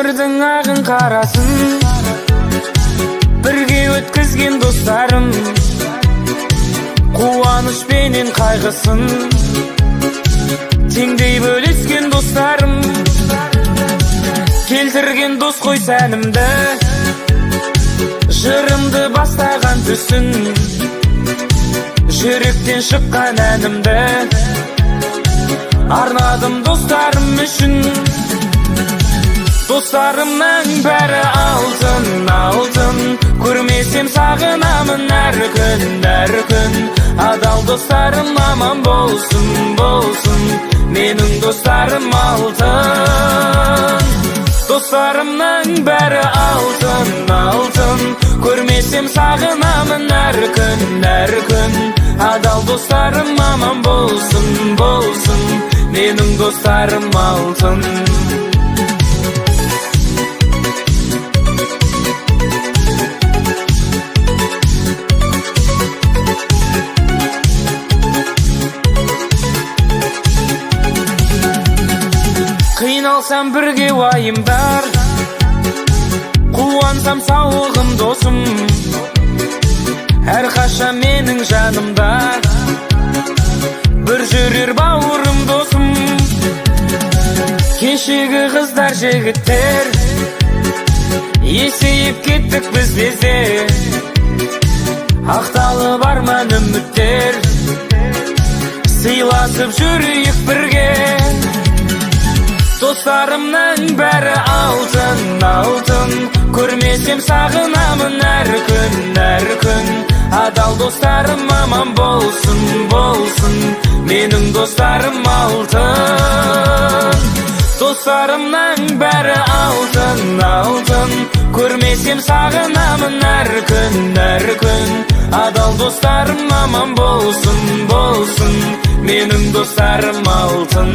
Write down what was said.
өмірдің ағын қарасын бірге өткізген достарым, қуаныш пенен қайғысын теңдей бөлескен достарым, келтірген дос қой сәнімді, жырымды бастаған түсін, жүректен шыққан әнімді арнадым достарым үшін. Достарымның бәрі алтын, алтын, көрмесем сағынамын әр күн. Адал достарым аман болсын, болсын, менің достарым алтын. Достарымның бәрі алтын, алтын, көрмесем сағынамын әр күн. Адал достарым аман болсын, болсын, менің достарым алтын. Қиналсам бірге уайымдар, қуансам сауығым досым, әрқашан менің жанымда бір жүрер бауырым досым. Кешегі қыздар жігіттер есейіп кеттік біз лезде, ақталып арман үміттер сыйласып жүрейік бірге. Достарымның бәрі алтын, алтын, көрмесем сағынамын әр күн. Адал достарым аман болсын, болсын, менің достарым алтын. Достарымның бәрі алтын, алтын, көрмесем сағынамын әр күн. Адал достарым аман болсын, болсын, менің достарым алтын.